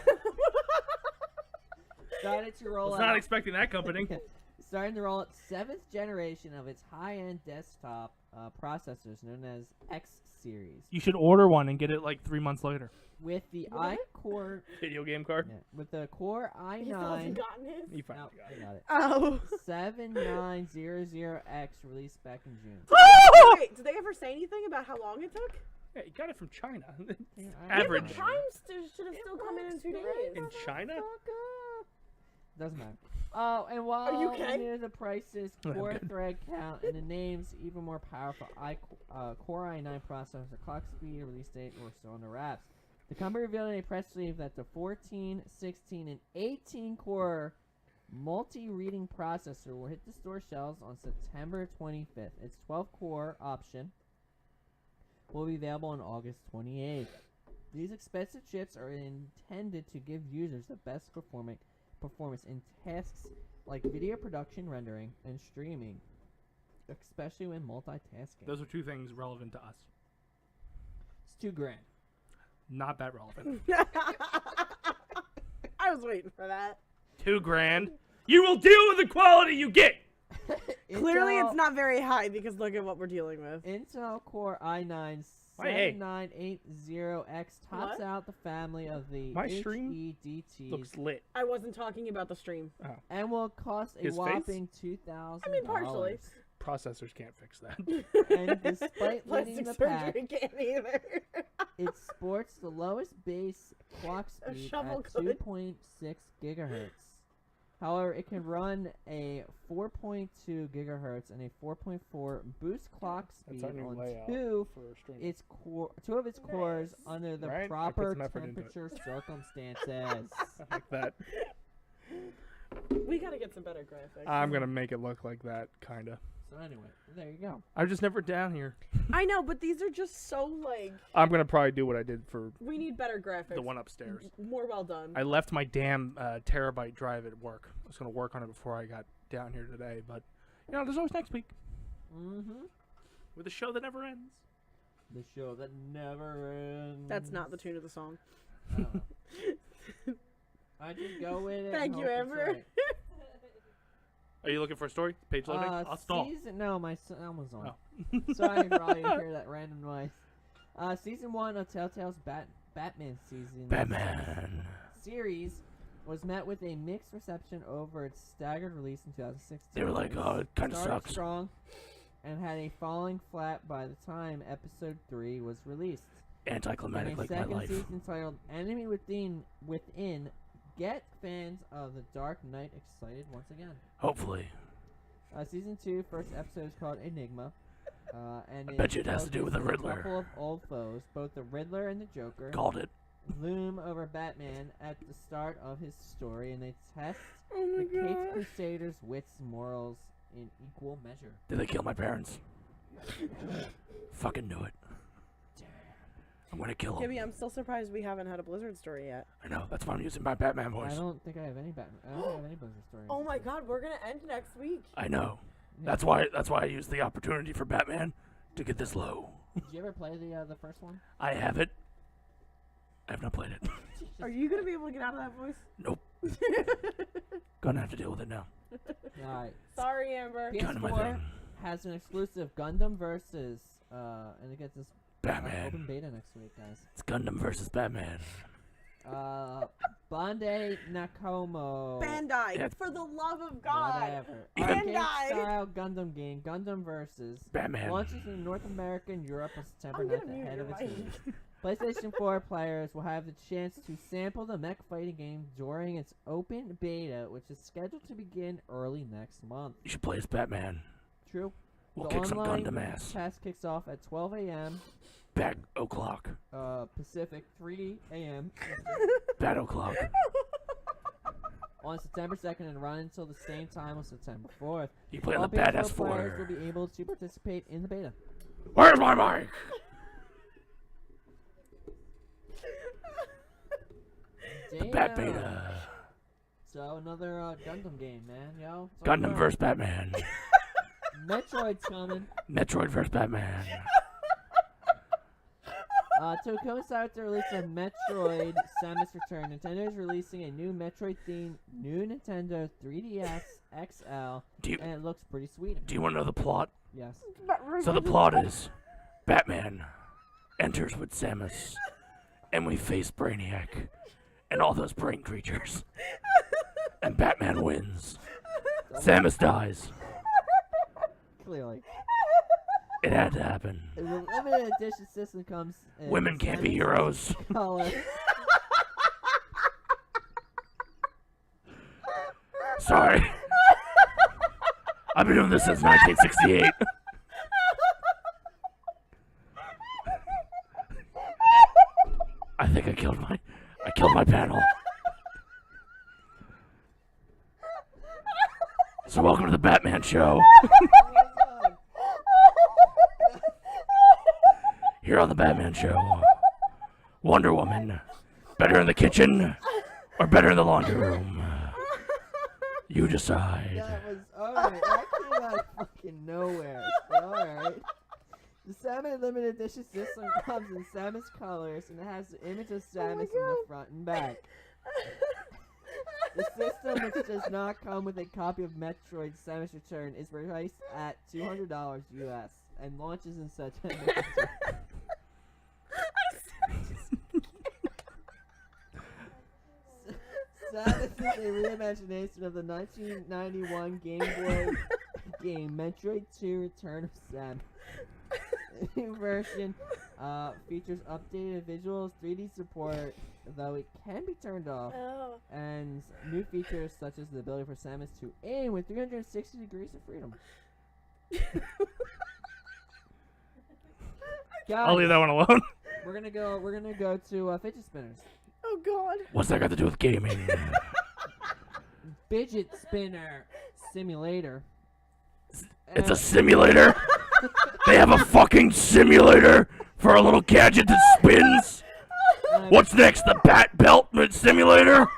started to roll Was out. not expecting that company. Starting to roll out 7th generation of its high-end desktop processors known as X series You should order one and get it like 3 months later. with the What? i-Core Video game card. with the Core He still hasn't i9 gotten his. You no, finally got I it. got it. Oh. 7900X released back in June. Wait, did they ever say anything about how long it took? Yeah, you got it from China. Yeah, Average. Yeah, but Prime should have still come in 2 days. In China? Doesn't matter. Oh, and while you okay? near the prices, I'm core good. thread count, and the names even more powerful Core i9 processor, clock speed, release date were still under wraps. The company revealed in a press release that the 14, 16, and 18 core multi-reading processor will hit the store shelves on September 25th. Its 12 core option will be available on August 28th. These expensive chips are intended to give users the best performance in tasks like video production, rendering, and streaming, especially when multitasking. Those are two things relevant to us. It's $2,000. Not that relevant. I was waiting for that. $2,000. You will deal with the quality you get. Clearly, it's not very high because look at what we're dealing with. Intel Core i9 Hey. 7980X tops What? out the family of the My stream HEDTs Looks lit. I wasn't talking about the stream. and will cost a His face? whopping $2,000. I mean, partially. Processors can't fix that. And despite leading Plastic the pack, surgery can't either. it sports the lowest base clock A speed shovel at could. 2.6 gigahertz. However, it can run a 4.2 gigahertz and a 4.4 boost clock That's speed our new on layout two for streaming. two of its cores under the Right? I put proper some effort into it. temperature circumstances. Like that. We gotta get some better graphics. I'm gonna make it look like that, kinda. So anyway, there you go. I'm just never down here. I know, but these are just so like. I'm gonna probably do what I did for We need better graphics. the one upstairs. More well done. I left my damn terabyte drive at work. I was gonna work on it before I got down here today, but you know, there's always next week Mm-hmm. with a show that never ends. The show that never ends. That's not the tune of the song. Oh. I just go with it. Thank and you, hope it's Amber. right. Are you looking for a story? Page loading? I'll stall. No, my someone's on. Oh. Sorry for all you hear that random noise. Season 1 of Telltale's Batman season Batman. series was met with a mixed reception over its staggered release in 2016. They were like, oh, it kind of Started sucks. strong and had a falling flat by the time episode 3 was released. Anticlimactic And a like my second life. season titled Enemy Within get fans of The Dark Knight excited once again. Hopefully. Season 2, first episode is called Enigma. And I bet you it has to do with the focuses Riddler. A couple of old foes, both the Riddler and the Joker, Called it. loom over Batman at the start of his story, and they test Oh my the Caped god. Crusaders' wits and morals in equal measure. Did they kill my parents? Fucking knew it. I'm gonna kill him. Gibby, I'm still surprised we haven't had a Blizzard story yet. I know. That's why I'm using my Batman I voice. don't think I have any Batman. I don't have any Blizzard stories. Oh my god, we're gonna end next week. I know. Yeah. That's why I used the opportunity for Batman to get this low. Did you ever play the first one? I have it. I have not played it. Are you gonna be able to get out of that voice? Nope. Gonna have to deal with it now. Alright. Sorry, Amber. Kind of my PS4 thing. has an exclusive Gundam versus, and it gets this Batman. open beta next week, guys. It's Gundam versus Batman. Bandai Nakomo. Bandai, Yeah. for the love of God. Whatever. Even- Arcade style Gundam game, Gundam versus. Batman. Launches in North America and Europe on September I'm 9th gonna mute ahead your of its mic. release. PlayStation 4 players will have the chance to sample the mech fighting game during its open beta, which is scheduled to begin early next month. You should play as Batman. True. We'll The kick some online Gundam ass. test kicks off at 12 a.m. Bat o'clock. Pacific, 3 a.m. Bat o'clock. on September 2nd and run until the same time on September 4th. You play on All the badass PS4 players will 4. be able to participate in the beta. Where's my mic? The Bat Damn. Beta. So another Gundam game, man, yo. It's all Gundam good. vs. Batman. Metroid's coming. Metroid vs. Batman. To coincide with the release of Metroid Samus Return, Nintendo is releasing a new Metroid-themed new Nintendo 3DS XL, Do you, and it looks pretty sweet. do you want to know the plot? Yes. So the plot is Batman enters with Samus, and we face Brainiac and all those brain creatures. And Batman wins. Samus dies. Clearly. It had to happen. The limited edition system comes in Women can't be Samus heroes. color. Sorry. I've been doing this since 1968. I think I killed my panel. So welcome to the Batman show. Here on the Batman show. Wonder Woman. Better in the kitchen or better in the laundry room? You decide. That was alright. That came out of fucking nowhere. Alright. The Samus limited edition system comes in Samus colors and it has the image of Samus in the front and back. The system, which does not come with a copy of Metroid Samus Return, is priced at $200 US and launches in September. Samus is a reimagination of the 1991 Game Boy game Metroid 2 Return of Samus. The new version features updated visuals, 3D support, though it can be turned off, Oh. and new features such as the ability for Samus to aim with 360 degrees of freedom. Guys, I'll leave that one alone. we're gonna go to fidget spinners. Oh God. What's that got to do with gaming? Fidget spinner simulator. It's a simulator. They have a fucking simulator for a little gadget that spins. What's next? The bat belt simulator?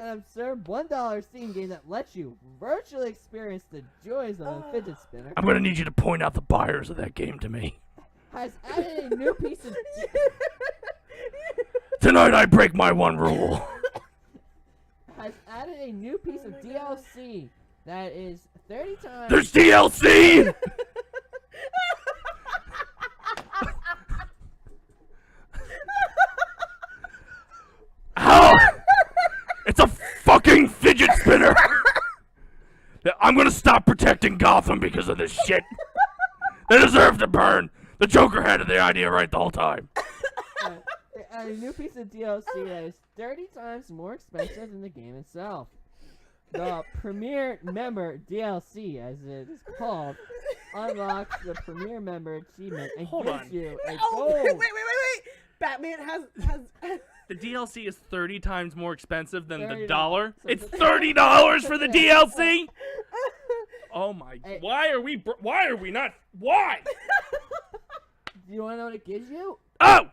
An absurd $1 Steam game that lets you virtually experience the joys of a fidget spinner. I'm gonna need you to point out the buyers of that game to me. Has added a new piece of Tonight I break my one rule. has added a new piece of DLC that is 30 times. There's DLC. How? It's a fucking fidget spinner. I'm gonna stop protecting Gotham because of this shit. They deserve to burn. The Joker had the idea right the whole time. A new piece of DLC that is 30 times more expensive than the game itself. The Premier Member DLC, as it is called, unlocks the Premier Member achievement and Hold gives on. you a Oh, gold. wait. Batman has The DLC is 30 times more expensive than the $30. dollar. So It's it's a- $30 for the DLC. Oh my! Hey. Why are we? Why are we not? Why? Do you want to know what it gives you? Oh!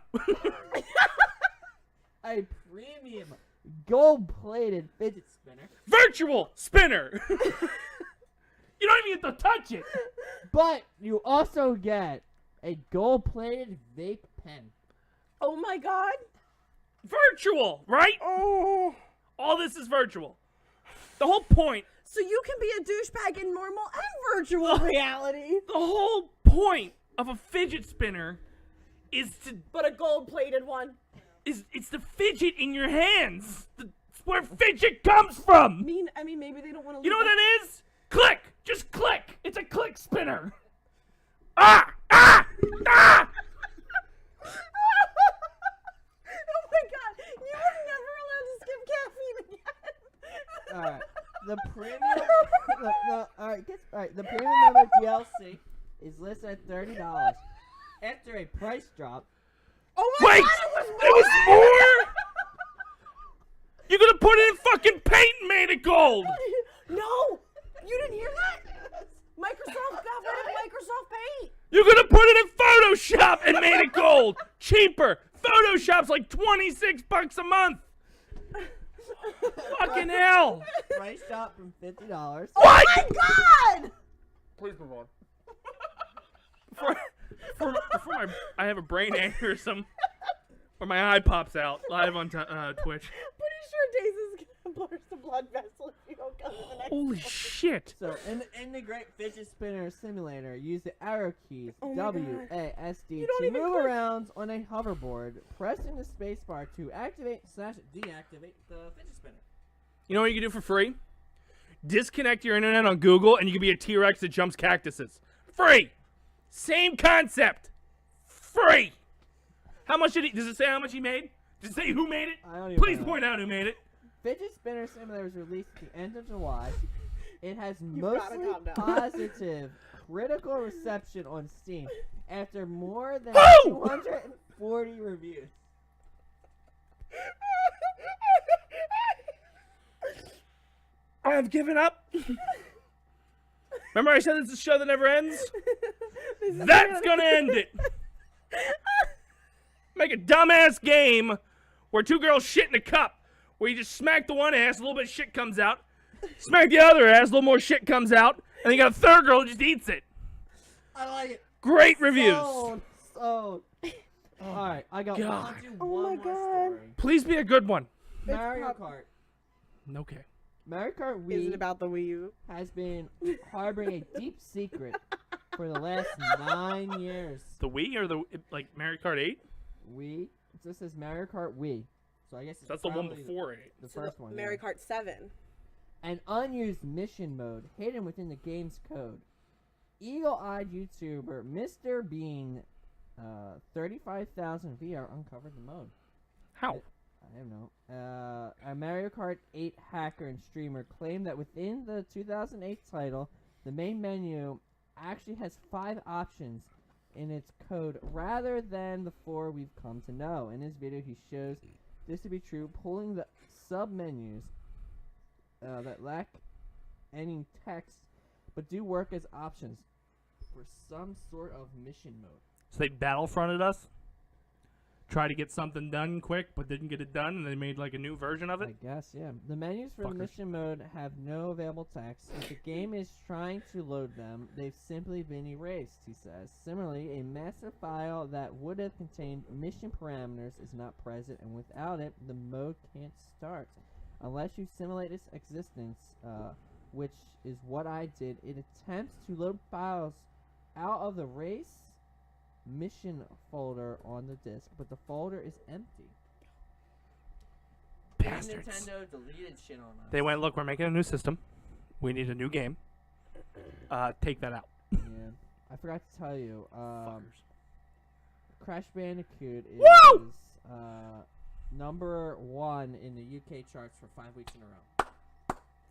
A premium gold-plated fidget spinner. Virtual spinner. You don't even get to touch it. But you also get a gold-plated vape pen. Oh my God. Virtual, right? Oh. All this is virtual. The whole point. So you can be a douchebag in normal and virtual reality. The whole point of a fidget spinner is to But a gold-plated one. it's the fidget in your hands. It's where fidget comes from. I mean, maybe they don't want to. You know what that is? Click. Just click. It's a click spinner. Ah! Ah! Ah! Oh my God! You were never allowed to skip caffeine again. Alright. The premium the premium member DLC is listed at $30. After a price drop, Oh my Wait! God! It was more? You could have put it in fucking paint and made it gold. No! You didn't hear that? Microsoft got rid of Microsoft Paint. You could have put it in Photoshop and made it gold. Cheaper. Photoshop's like $26 a month. Fucking hell. price drop from $50. Oh my God! Please move on. Before I have a brain aneurysm or my eye pops out live on Twitch. Pretty sure Dace is gonna burst a blood vessel if you don't come to the next Holy one. shit. So, in the Great Fidget Spinner Simulator, use the arrow keys Oh my W, God. A, S, D You don't to even move click. around on a hoverboard, pressing the spacebar to activate/deactivate the fidget spinner. You know what you can do for free? Disconnect your internet on Google and you can be a T-Rex that jumps cactuses. Free! Same concept. Free! How much does it say how much he made? Does it say who made it? I don't even Please know. point out who made it. Fidget Spinner Simulator was released at the end of July. It has gotta mostly calm down. positive critical reception on Steam after more than Who? 240 reviews. I have given up. Remember I said it's a show that never ends? That's gonna end it. Make a dumbass game where two girls shit in a cup, where you just smack the one ass, a little bit of shit comes out, smack the other ass, a little more shit comes out, and then you got a third girl who just eats it. I like it. Great reviews. Sold. Alright, I got God. one Oh more my God. story. Please be a good one. Mario Kart. Okay. Mario Kart Is it Wii about the Wii U? has been harboring a deep secret for the last 9 years. The Wii or the Mario Kart 8? Wii. It just says Mario Kart Wii. So I guess it's That's the one probably before 8. The So first one. Mario yeah. Kart 7. An unused mission mode hidden within the game's code. Eagle-eyed YouTuber Mr. Bean, 35,000 VR uncovered the mode. How? I don't know. A Mario Kart 8 hacker and streamer claimed that within the 2008 title, the main menu actually has 5 options in its code rather than the 4 we've come to know. In his video, he shows this to be true, pulling the sub-menus that lack any text but do work as options for some sort of mission mode. So they battlefronted us? Try to get something done quick, but didn't get it done, and they made like a new version of it? I guess, yeah. The menus for Fuckers. mission mode have no available text. If the game is trying to load them, they've simply been erased, he says. Similarly, a massive file that would have contained mission parameters is not present, and without it, the mode can't start. Unless you simulate its existence, which is what I did, it attempts to load files out of the race mission folder on the disk, but the folder is empty. Bastards. Nintendo deleted shit on us. They went, look, we're making a new system. We need a new game. Take that out. Yeah. I forgot to tell you, Fuckers. Crash Bandicoot is Woo! number 1 in the UK charts for 5 weeks in a row.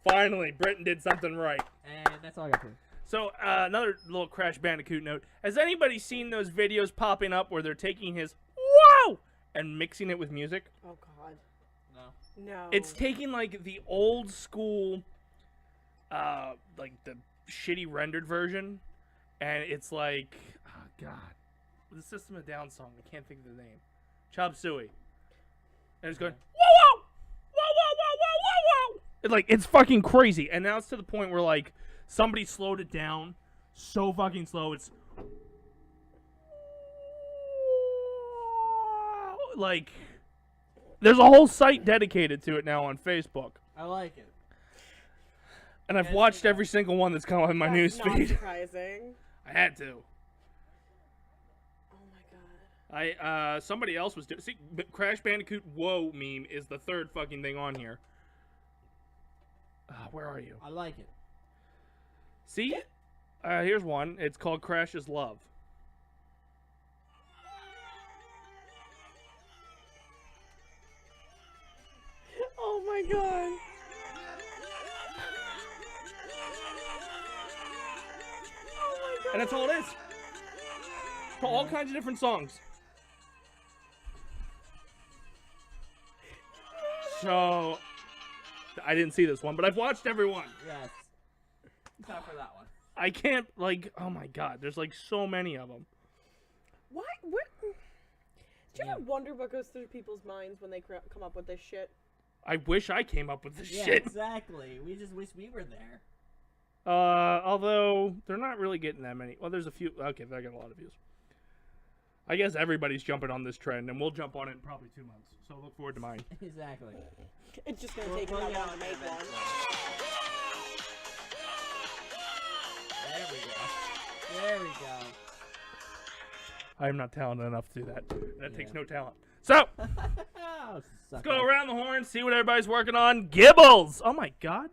Finally, Britain did something right. And that's all I got for you. So, another little Crash Bandicoot note. Has anybody seen those videos popping up where they're taking his "wow" and mixing it with music? Oh God. No. No. It's taking like the old school, like the shitty rendered version, and it's like, oh God, the System of a Down song. I can't think of the name. Chop Suey. And it's going, whoa, whoa, whoa, whoa, whoa, whoa, whoa, whoa. It's like, it's fucking crazy. And now it's to the point where like somebody slowed it down so fucking slow. It's like, there's a whole site dedicated to it now on Facebook. I like it. And I've watched every single one that's come up in my news Not feed. surprising. I had to. Oh my God. Somebody else was doing. See, Crash Bandicoot "Whoa" meme is the third fucking thing on here. Where are you? I like it. See, here's one. It's called "Crash is Love." Oh my God. Oh my God. And that's all it is. For all kinds of different songs. So, I didn't see this one, but I've watched every one. Yes. Not for that one. I can't, like, oh my God, there's like so many of them. Why? What? Do you ever wonder what goes through people's minds when they come up with this shit? I wish I came up with this Yeah, shit. exactly. We just wish we were there. Although they're not really getting that many. Well, there's a few. Okay, they got a lot of views. I guess everybody's jumping on this trend, and we'll jump on it in probably 2 months. So look forward to mine. Exactly. It's just gonna take me that long to make one. There we go. There we go. I am not talented enough to do that. That takes no talent. So Oh, let's go around the horn, see what everybody's working on. Gibbles. Oh my God.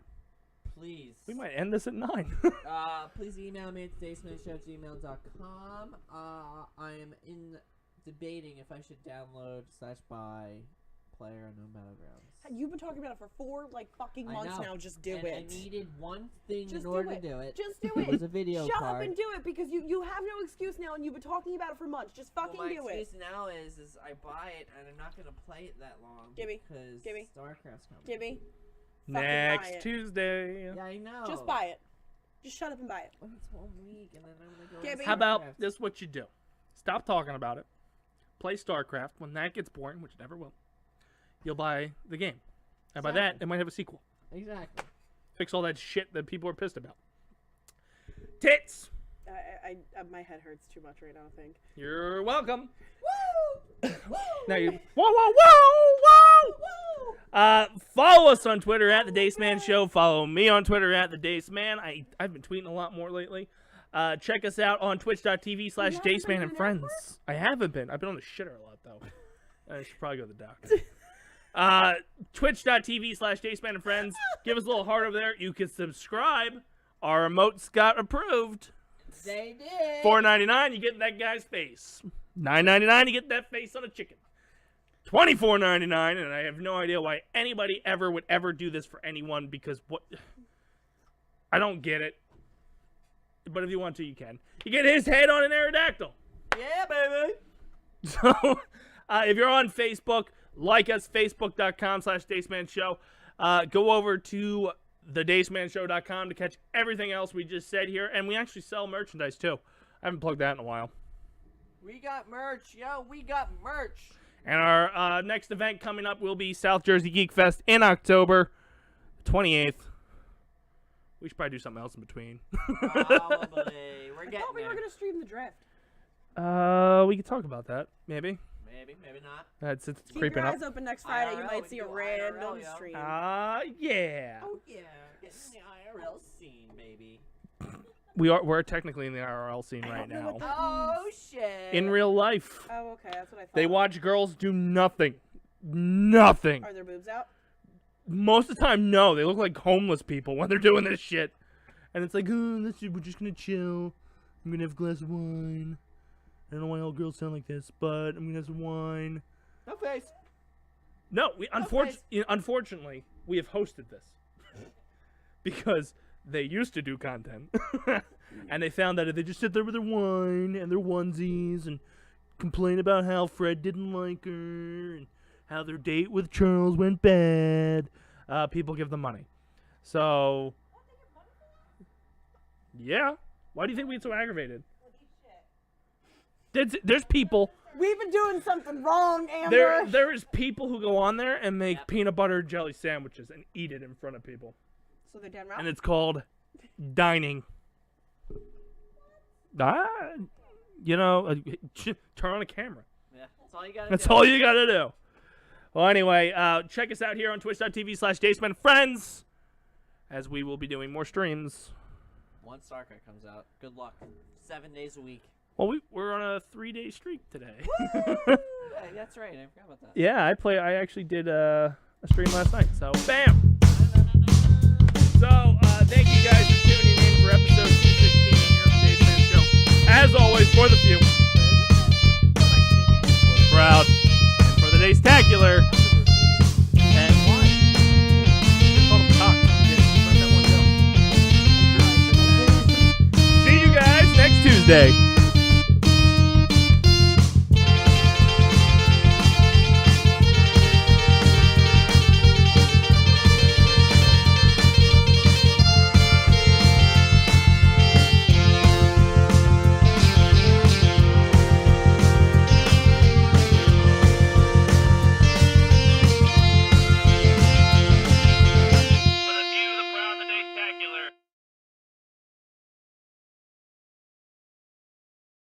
Please. We might end this at 9. Please email me at dacemanshow@gmail.com. I am debating if I should download / buy PlayerUnknown Battlegrounds. You've been talking about it for 4 fucking I months know. now. Just do And it. I needed one thing Just in order do to do it. Just do It it. was a video Shut card. up and do it because you have no excuse now and you've been talking about it for months. Just fucking well, my do it. excuse now is I buy it and I'm not gonna play it that long. Gibby, because Gibby, StarCraft's coming. Gibby. Fucking buy Next it. Tuesday. Yeah, I know. Just buy it. Just shut up and buy it. Well, it's 1 week and then I'm gonna go. Gibby. How about this? What you do? Stop talking about it. Play StarCraft. When that gets boring, which it never will, you'll buy the game. And by that, it might have a sequel. Exactly. Fix all that shit that people are pissed about. Tits. My head hurts too much right now. I think. You're welcome. Woo! Woo! Now you. Whoa, whoa, whoa, whoa! Follow us on Twitter at the Dace Man Show. Follow me on Twitter at the Dace Man. I've been tweeting a lot more lately. Check us out on twitch.tv/DaceMan and Friends. I haven't been. I've been on the shitter a lot though. I should probably go to the doctor. Twitch.tv/DaceMan and Friends. Give us a little heart over there. You can subscribe. Our emotes got approved. They did. $4.99, you get that guy's face. $9.99, you get that face on a chicken. $24.99, and I have no idea why anybody would ever do this for anyone, because what? I don't get it. But if you want to, you can. You get his head on an Aerodactyl. Yeah, baby. So, if you're on Facebook, like us, facebook.com/DaceManShow. Go over to thedacemanshow.com to catch everything else we just said here. And we actually sell merchandise, too. I haven't plugged that in a while. We got merch. Yo, we got merch. And our next event coming up will be South Jersey Geek Fest in October 28th. We should probably do something else in between. Probably. We're I getting thought we there. were gonna stream the draft. We could talk about that, maybe. Maybe not. It's Keep creeping your up. eyes open next Friday. You IRL, might we see can a do random IRL, yo. stream. Yeah. Oh, yeah. Getting in the IRL scene, baby. We're technically in the IRL scene right don't know what now. that Oh, shit. In real life. Oh, okay, that's what I thought. They watch girls do nothing. Nothing. Are their boobs out? Most of the time, no. They look like homeless people when they're doing this shit. And it's like, we're just gonna chill. I'm gonna have a glass of wine. I don't know why all girls sound like this, but I'm gonna have some wine. No face. No, face. unfortunately, we have hosted this. Because they used to do content. And they found that if they just sit there with their wine and their onesies and complain about how Fred didn't like her and how their date with Charles went bad, people give them money. So, yeah. Why do you think we get so aggravated? There's people. We've been doing something wrong, Amber. There is people who go on there and make peanut butter jelly sandwiches and eat it in front of people. So they're down wrong? And it's called dining. Turn on a camera. Yeah, that's all you gotta That's do. all you gotta do. Well, anyway, check us out here on twitch.tv/DaceManFriends, as we will be doing more streams. Once StarCraft comes out, good luck. 7 days a week. Well, we're on a 3-day streak today. Hey, that's right. I forgot about that. Yeah, I actually did a stream last night. So, bam. So, thank you guys for tuning in for episode 216 here on the Dace Man Show. As always, for the few, for the proud, and for the Dace-tacular. And why? Just call them cocks. Let that one go. See you guys next Tuesday.